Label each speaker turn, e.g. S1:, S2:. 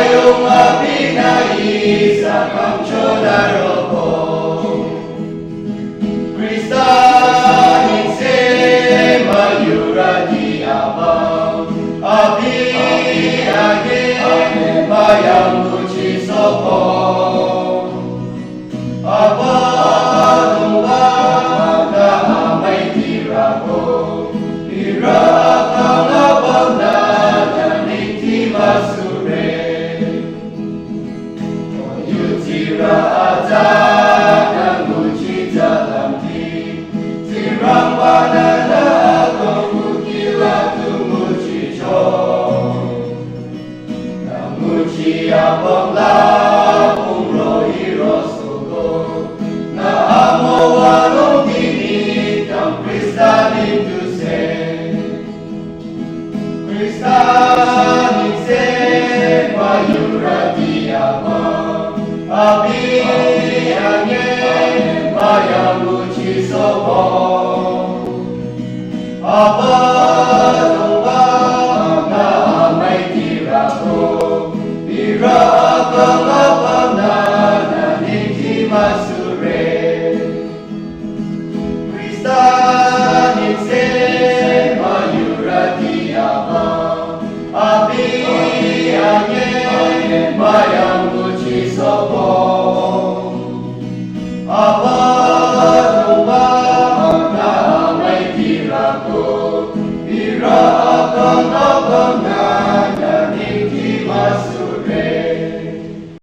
S1: Mayong pinag-isa kang Tiyonaroko Kristanin se mayura di abang Abi age mayang uci sopo Abang na amay tirako Irakang abang na naniti masure Tira aja dan uji dalam di Tirang banana aku kukila tumuji jo Namuji abang la umrohi rosugo Na amo warung dini kam Kristanin duse Kristanin se mayura di abang Abi angin mayang uci sopo Abang